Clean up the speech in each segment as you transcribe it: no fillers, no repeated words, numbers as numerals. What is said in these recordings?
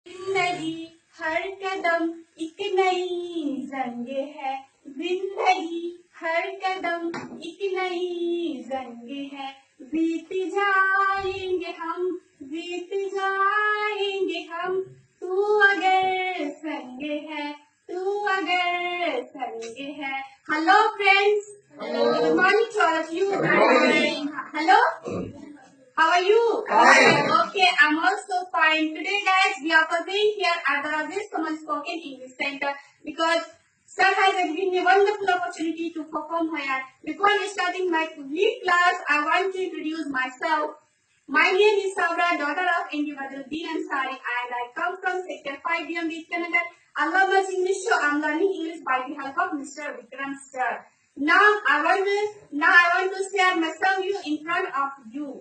जिंदगी हर कदम एक नई जंग है। जिंदगी हर कदम एक नई जंग है। बीत जाएंगे हम, बीत जाएंगे हम, तू अगर संग है, तू अगर संग है। Hello friends, good morning to all of you. Hello, how are you? Okay, I'm also fine. Today, guys, we are present here at the Rajesh Kamal Spoken English Center because Sir has given me a wonderful opportunity to perform here. Before starting my complete class, I want to introduce myself. My name is Sabra, daughter of Individual Ansari, and I come from Sector 5 East Canada. I love my English, so I'm learning English by the help of Mr. Vikram Sir. Now I want to share myself in front of you.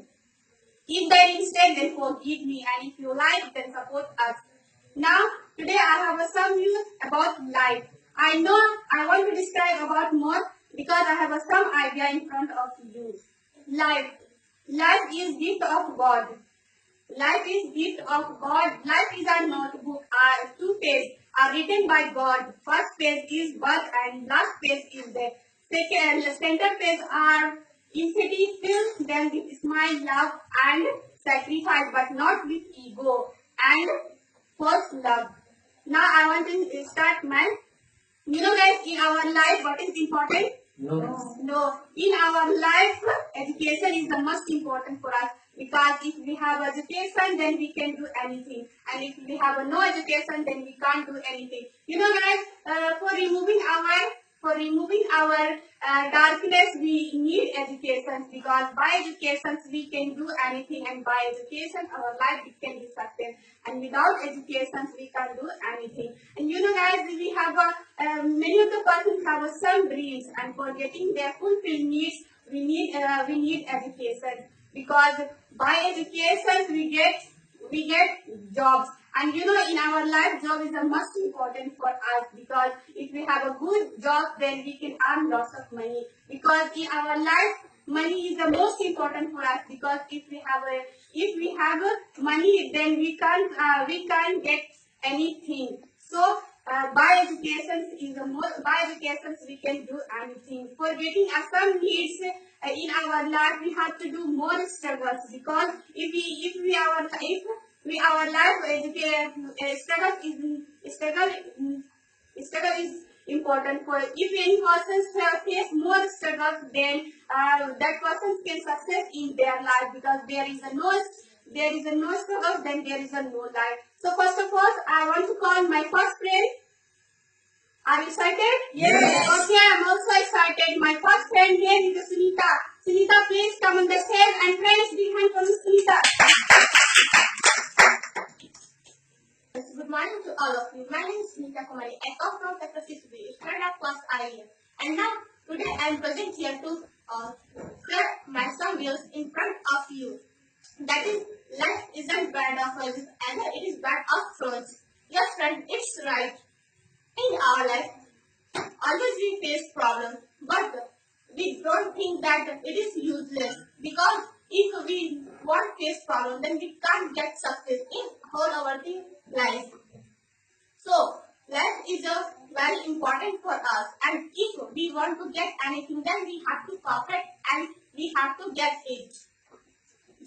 If there is mistake, then forgive me, and if you like, then support us. Now, today I have some news about life. I know I want to describe about more because I have some idea in front of you. Life. Life is gift of God. Life is gift of God. Life is a notebook. Our two pages are written by God. First page is birth and last page is death. Second, center page are infinity filled them with smile, love and sacrifice, but not with ego and false love. Now I want to start my. Guys, in our life, what is important? No. In our life, education is the most important for us because if we have education, then we can do anything. And if we have no education, then we can't do anything. Guys, for removing our darkness, we need education because by education we can do anything, and by education our life it can be success. And without education we can't do anything. And guys, we have many of the persons have some dreams, and for getting their fulfilled needs, we need education because by education we get jobs. And in our life, job is the most important for us because if we have a good job, then we can earn lots of money. Because in our life, money is the most important for us because if we have money, then we can't get anything. So by education we can do anything. For getting some needs in our life, we have to do more struggles because if our life struggle is important. For if any person face more struggles, then that person can success in their life because there is a no struggle, then there is a no life. So first of all, I want to call my first friend. Are you excited? Yes. Okay, I'm also excited. My first friend name is Sunita. Sunita, please come on the stage and friends behind from Sunita. Good morning to all of you. My name is Sunita Kumari. I come from Sector 6B, student of class IEM. And now, today I am present here to share my some views in front of you. That is, life isn't bad of roses, and it is bad of thrones. Yes, friend, it's right. In our life, always we face problems, but we don't think that it is useless because if we won't face problems, then we can't get success in whole our life. So, life is a very important for us, and if we want to get anything, then we have to perfect and we have to get it.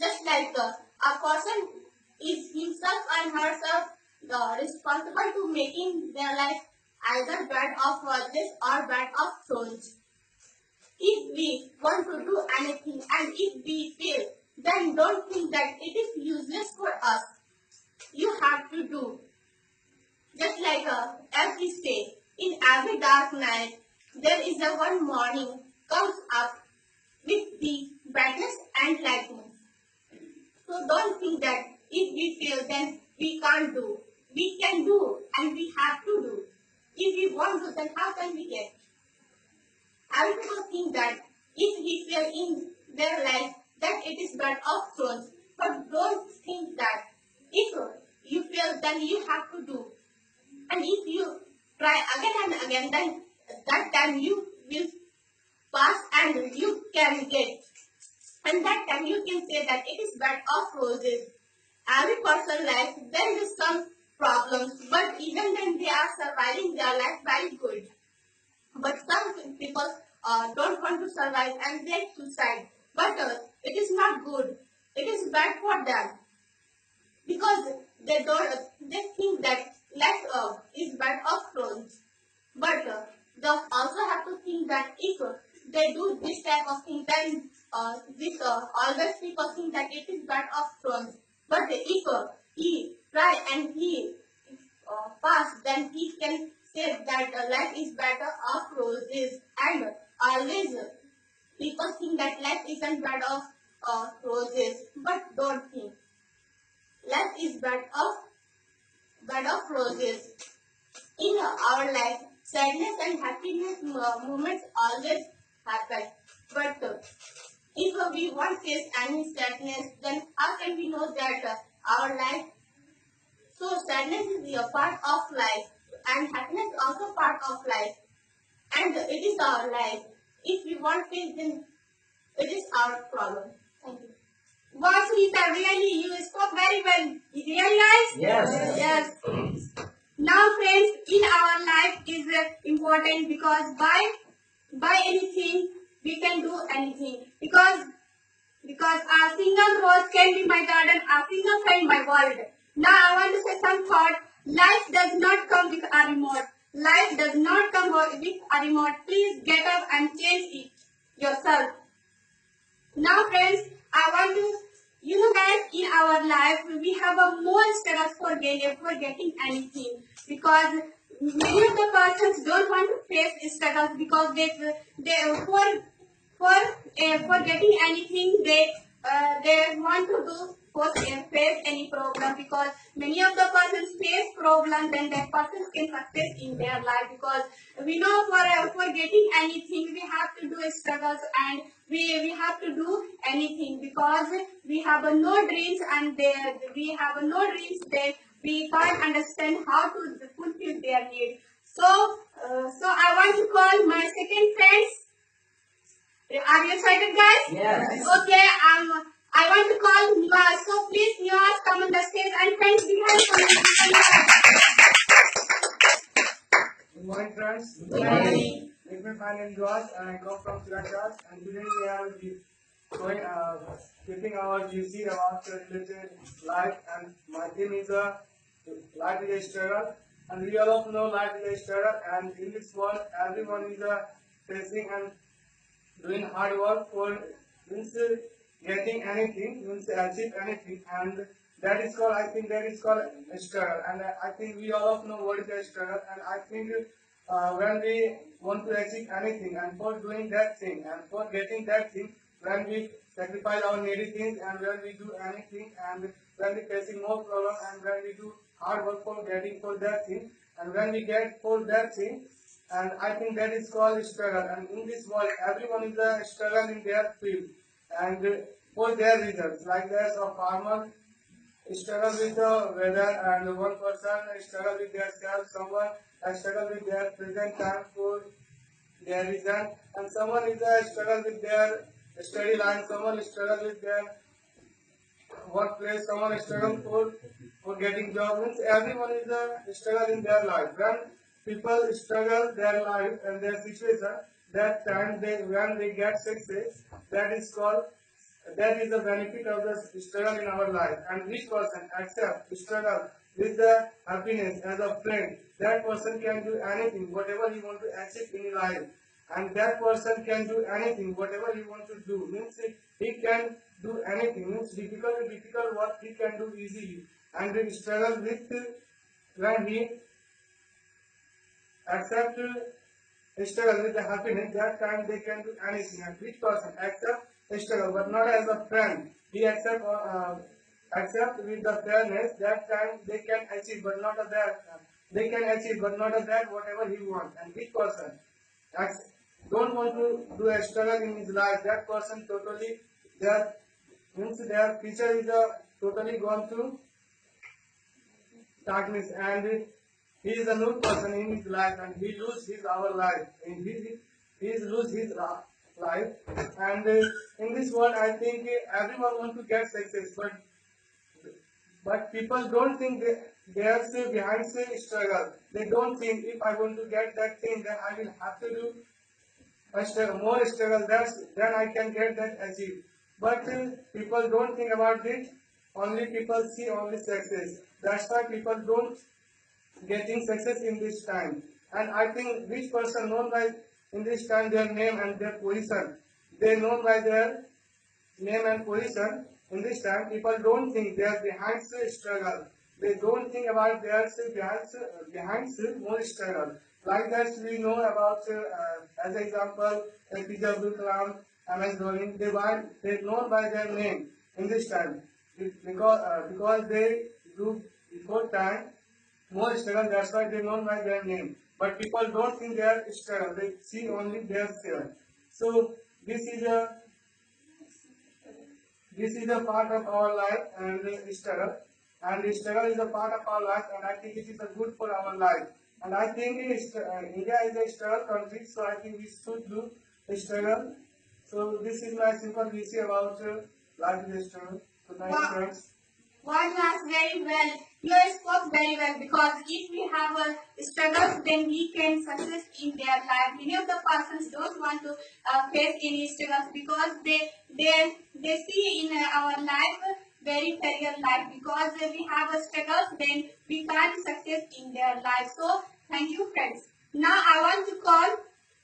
Just like a person is himself and herself responsible to making their life either bed of worthless or bed of thrones. If we want to do anything and if we fail, then don't think that it is useless for us. You have to do. Just like as we say, in every dark night, there is a one morning comes up with the brightness and lightness. So don't think that if we fail, then we can't do. We can do and we have to do. If we want to, then how can we get? I people think that if we fail in their life, that it is bad of thrones. But don't think that if you fail, then you have to do. And if you try again and again, then that time you will pass and you can get. And that time you can say that it is bed of roses. Every person's life, there is some problems, but even then they are surviving their life very good. But some people don't want to survive and they suicide. But it is not good. It is bad for them because they think that life is bad of clones. But they also have to think that if they do this type of thing, then this always people think that it is bad of clones. But if he try and he pass, then he can say that life is better of roses. And always people think that life isn't bad of roses, but don't think life is bad of roses. In our life, sadness and happiness moments always happen. But if we won't face any sadness, then how can we know that our life? So sadness is a part of life, and happiness also part of life, and it is our life. If we won't face, then it is our problem. Thank you. Wow, Sunita, really, you spoke very well. Really, guys? Yes. Yes. Now, friends, in our life is important because by anything we can do anything because a single rose can be my garden, a single friend my world. Now I want to say some thought. Life does not come with a remote. Life does not come with a remote. Please get up and change it yourself. Now friends, I want to, guys, in our life, we have a more struggles for getting anything because many of the persons don't want to face struggles because they for getting anything they want to do for face any problem because many of the persons face problems and that persons can success in their life because we know for getting anything we have to do struggles and we have to do anything because we have no dreams and we have no dreams that we can't understand how to fulfill their needs. So I want to call my second friends. Are you excited, guys? Yes. Okay, I want to call Niwas. So please, Niwas, come on the stage and friends behind Good morning, friends. Good morning. Let me find in Josh and I come from Sirajas and today we are going keeping our GC about related life and my theme is life is a struggle and we all know life is a struggle and in this world everyone is facing and doing hard work for means getting anything means achieve anything and that is called I think that is called a struggle and I think we all of know what is a struggle and I think when we want to achieve anything and for doing that thing and for getting that thing when we sacrifice our needy things and when we do anything and when we facing more problem and when we do hard work for getting for that thing and when we get for that thing and I think that is called struggle and in this world everyone is a struggle in their field and for their results like there's a farmer struggle with the weather and one person struggle with their self, someone struggle with their present time for their reason and someone is a struggle with their study line, someone struggle with their workplace, someone struggle for getting job. Means everyone is a struggle in their life. When people struggle their life and their situation, that time they when they get success, that is called that is the benefit of the struggle in our life. And which person accept struggle with the happiness as a friend, that person can do anything, whatever he want to achieve in life. And that person can do anything, whatever he want to do. Means he can do anything. Means difficult work he can do easily. And he struggle with when he accept struggle with the happiness, that time they can do anything. And which person accept struggle but not as a friend, he accept with the fairness, that time they can achieve but not a that they can achieve but not a that whatever he wants. And which person don't want to do a struggle in his life, that person totally their means their future is totally gone to darkness and he is a new person in his life and he lose his our life and he is lose his life and in this world I think everyone want to get success but people don't think there's behind struggle. They don't think if I want to get that thing, then I will have to do more struggle. Then I can get that achieved. But people don't think about it. Only people see only success. That's why people don't getting success in this time. And I think which person known by in this time their name and their position. They known by their name and position. In this time, people don't think they are behind the struggle. They don't think about their behind more struggle. Like that, we know about, as example, APJ Abdul Kalam, MS Dhoni. They known by their name in this time because they do before time more struggle. That's why they known by their name. But people don't think their struggle. They see only their struggle. So this is a part of our life and struggle. And the struggle is a part of our life, and I think it is a good for our life. And I think India is a struggle country, so I think we should do a struggle. So this is my simple vision about life is a struggle. So thank you, friends. One was very well. You spoke very well because if we have a struggle, then we can success in their life. Many of the persons don't want to face any struggles because they see in our life very career life because we have a struggles, then we can't success in their life. So thank you, friends. Now I want to call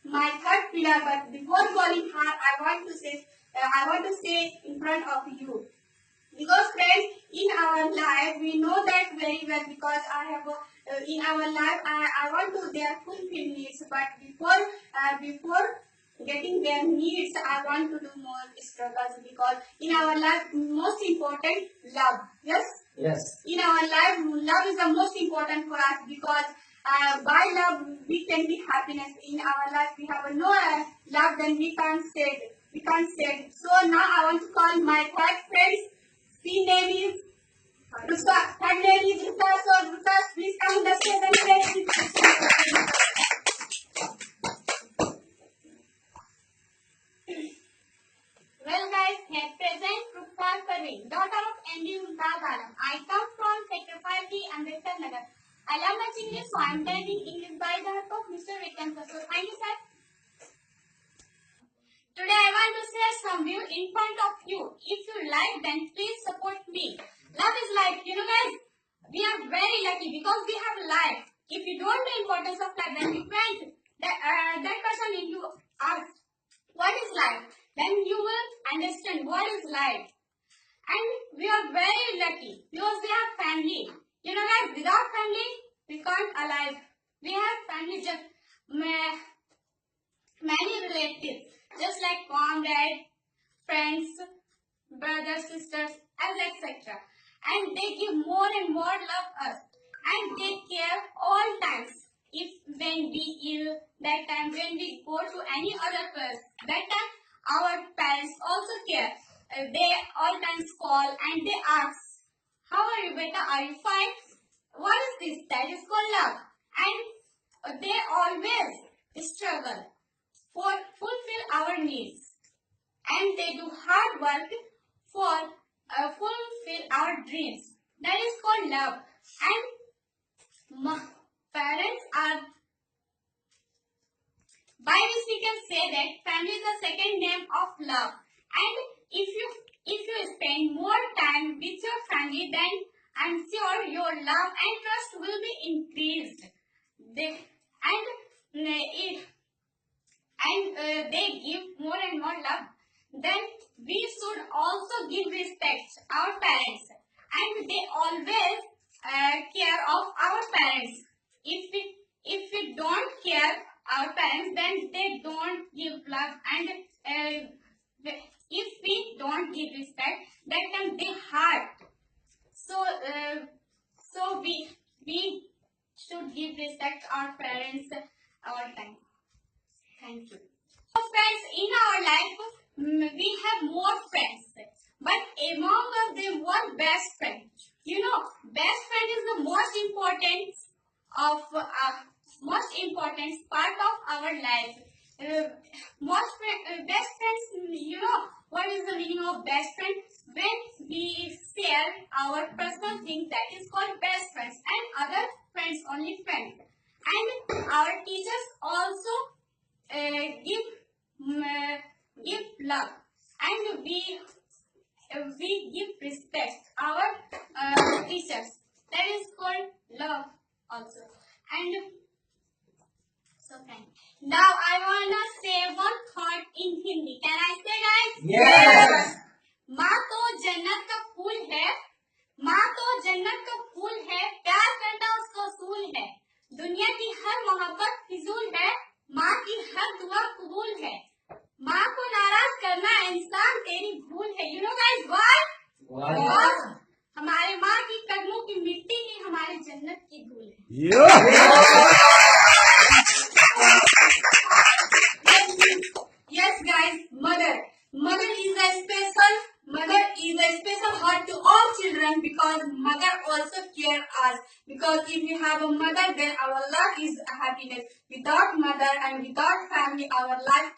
my third pillar, but before calling her, I want to say in front of you. Because friends, in our life, we know that very well because I have in our life, I want to their fulfill needs. But before getting their needs, I want to do more struggles because in our life, most important love. Yes. Yes. In our life, love is the most important for us because by love we can be happiness. In our life, we have no love, then we can't say it. We can't say it. So now I want to call my third friends. His name is Rusa. Her name is Rusa. So Rusa, please come in the stage and say. Well guys, here present Rusa Parveen, daughter of MD Mumtaz Alam. I come from Sector 5D Ambedkar Nagar. I love much English, so I am learning English by the help of Mr. Vikram sir. So thank you, sir. Today I want to share some view in front of you. If you like, then please support me. Love is life. You know guys, we are very lucky because we have life. If you don't know importance of life, then you can't. That person if you ask, what is life? Then you will understand what is life. And we are very lucky because we have family. You know guys, without family, we can't alive. We have family just many relatives. Just like mom, dad, friends, brothers, sisters, and etc. And they give more and more love us. And they care all times. If when we ill, that time when we go to any other place, that time our parents also care. They all times call and they ask, how are you beta? Are you fine? What is this? That is called love. And they always struggle for fulfill our needs, and they do hard work for fulfill our dreams. That is called love. And parents are, by which we can say that family is the second name of love. And if you spend more time with your family, then I'm sure your love and trust will be increased. They give more and more love. Then we should also give respect our parents, and they always care of our parents. If we don't care our parents, then they don't give love, and if we don't give respect, that can be hard. So we should give respect our parents our time. Thank you. So friends, in our life, we have more friends, but among us there one best friend. You know, best friend is the most important part of our life. Best friends, you know what is the meaning of best friend? When we share our personal things, that is called best friends, and other friends only friends. And our teachers also give give love, and we give respect our teachers. That is called love also. And so thank you. Now I wanna say one thought in Hindi. Can I say, guys? Yes. माँ तो जन्नत का फूल है, माँ तो जन्नत का फूल है, प्यार करना उसका उसूल है, दुनिया की हर मोहब्बत फिजूल है, माँ की हर दुआ कबूल है, माँ को नाराज करना इंसान तेरी भूल है. You know guys why? Because हमारे माँ की कदमों की मिट्टी ही हमारे जन्नत की धूल है. Yes, guys, mother is a special heart to all children, because mother also care us. Because if we have a mother, then our life is happiness. Without mother and without family, our life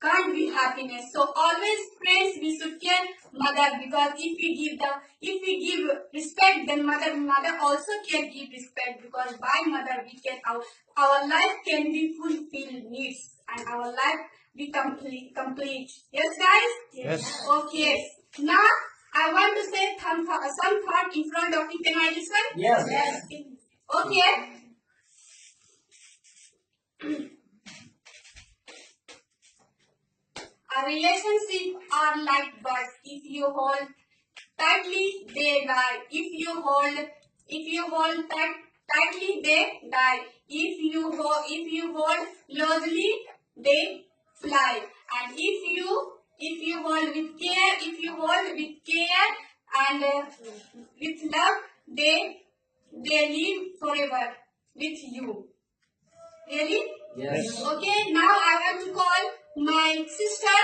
can't be happiness. So always, friends, we should care mother, because if we give respect, then mother also can give respect, because by mother we can our life can be fulfilled needs, and our life be complete. Yes, guys. Yes. Okay. Now I want to say some thought in front of you. Can I listen? Yes. Okay. A relationship are like birds. If you hold tightly, they die. If you hold tightly, they die. If you hold loosely, they fly. And if you hold with care and with love, they live forever with you. Really? Yes. Okay, now I want to call my sister.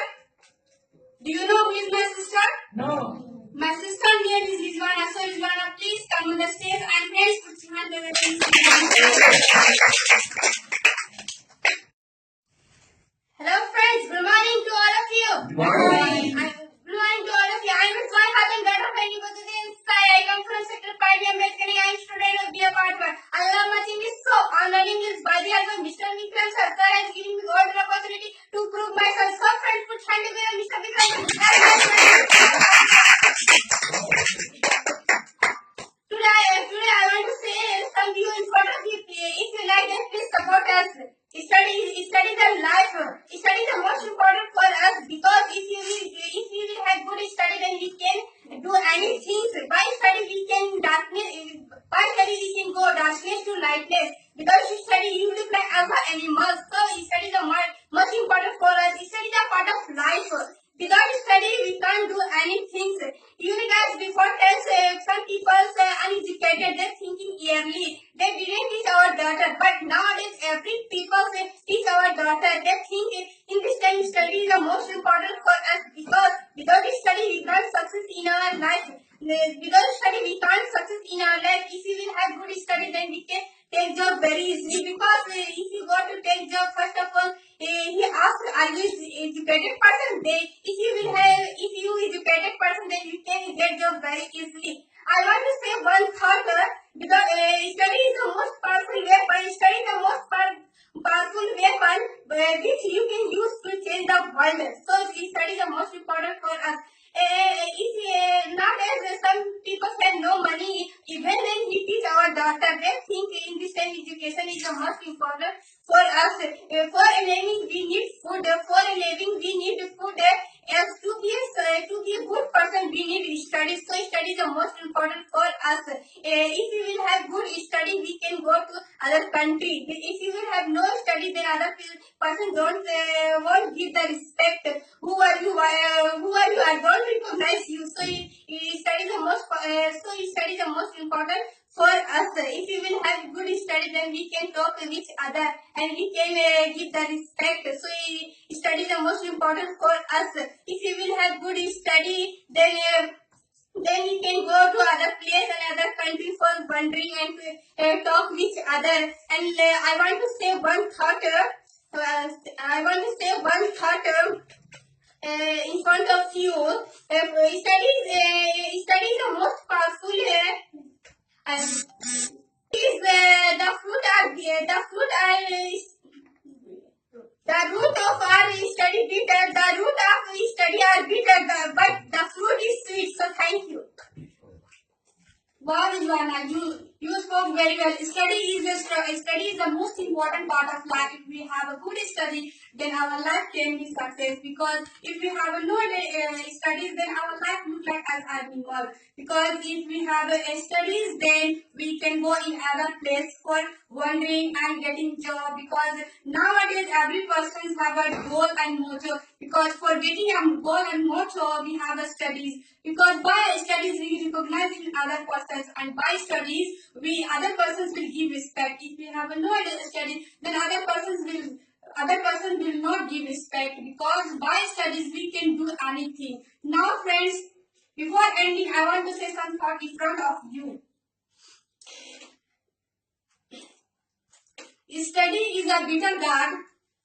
Do you know who is my sister? No. My sister name is Rizwana. So Rizwana, please come on the stage and please put your hand over the Hello friends, good morning to all of you. Good morning. Good morning to all of you. I am Rizwan Khatun, daughter of Lady Baduddin Inside. I come from Sector 5 Ambedkar. I am student of BA Part 1. I love much English, so I am learning this by the help of Mr. Vikram sir. Sir has given me golden opportunity to prove myself. So friends, put hand together, Mr. Vikram. Today I want to say some view in front of you. If you like that, please support us. Study the life. Study the most important for us, because if you will have good study, then we can do anything. By study we can go darkness to lightness. Because you study, you will play alpha animals. So study the most important for us. Study the part of life. Without study, we can't do anything. You guys, before test, some people uneducated, they're thinking yearly. They didn't teach our daughter, but nowadays every people teach our daughter. They think in this time study is the most important for us, because without study we can't success in our life. Without study we can't success in our life. If we will have good study, then we can take job very easily. Because if you go to take job, first of all, he asks, are you educated person? If you educated person, then you can get job very easily. I want to say one thought, because study is the most powerful weapon. Study is the most powerful weapon which you can use to change the world. So study is the most important for us. If nowadays some people have no money, even then we teach our daughter. They think English and education is the most important for us. For a living we need food. For a living we need food. To be a good person we need study. So study is the most important for us. If you will have good study, we can go to other country. If you will have no study, then other person won't give the respect. Who are you? I don't recognize you. So study the most important for us. If you will have good study, then we can talk with each other and we can give the respect. So study the most important for us. If you will have good study, then we can go to other place and other country for wandering and talk with each other. And I want to say one thought. I want to say one thought in front of you. Study is the most powerful. Is the fruit are the fruit are the root of our study bitter. The root of study are bitter, but the fruit is sweet. So thank you. Wow, Ivana, you spoke very well. Study is the most important part of life. If we have a good study, then our life can be success. Because if we have no studies, then our life looks like as animal. Because if we have studies, then we can go in other place for wondering and getting job. Because nowadays every person have a goal and motto. Because for getting a goal and motto, we have a studies. Because by studies we recognize in other persons, and by studies we other persons will give respect. If we have no study, then other persons will not give respect, because by studies we can do anything. Now friends, before ending, I want to say some thought in front of you. Study is a bitter gourd.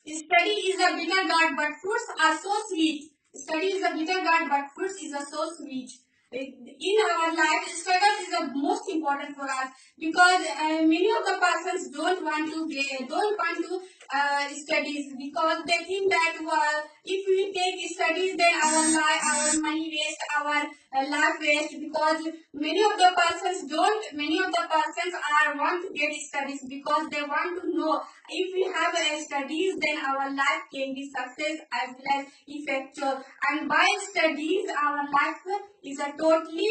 Study is a bitter gourd, but fruits are so sweet. Study is a bitter gourd, but fruits is a so sweet. In our life, struggle is the most important for us, because many of the persons don't want to studies, because they think that if we take studies, then our money waste, our life waste, because many of the persons are want to get studies, because they want to know if we have studies, then our life can be success as well as effectual. And by studies, our life is a totally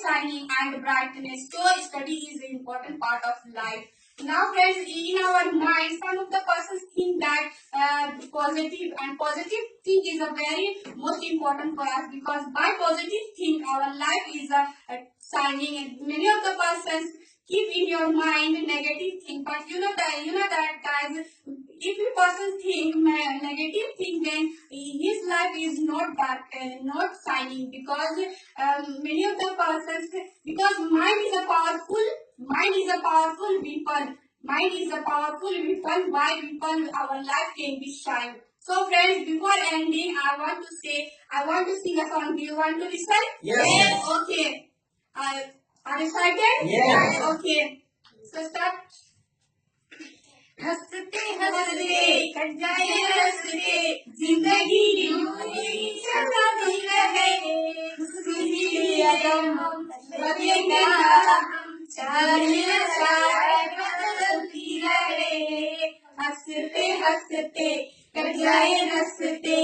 shining and brightness. So study is an important part of life. Now friends, in our mind, some of the persons think that positive thing is a very most important for us, because by positive thing our life is a shining. And many of the persons keep in your mind negative thing, but you know that guys, if a person think negative thing, then his life is not dark, not shining, because many of the persons, because mind is a powerful weapon. Mind is a powerful weapon. By weapon, our life can be shine. So friends, before ending, I want to sing a song. Do you want to listen? Yes. Okay. Are you excited? Yes. Okay. So start. हंसते हंसते cut जाए हंसते जिंदगी यूं चलती रहे खुशी हम बदलेगा हम चाहे बदलती रहे हंसते हंसते कट जाए हंसते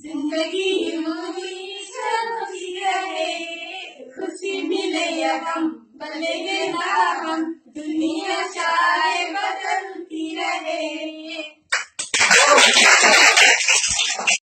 जिंदगी यूं ही चलती रहे खुशी मिले या गम बदलेंगे ना हम दुनिया चाहे बदलती रहे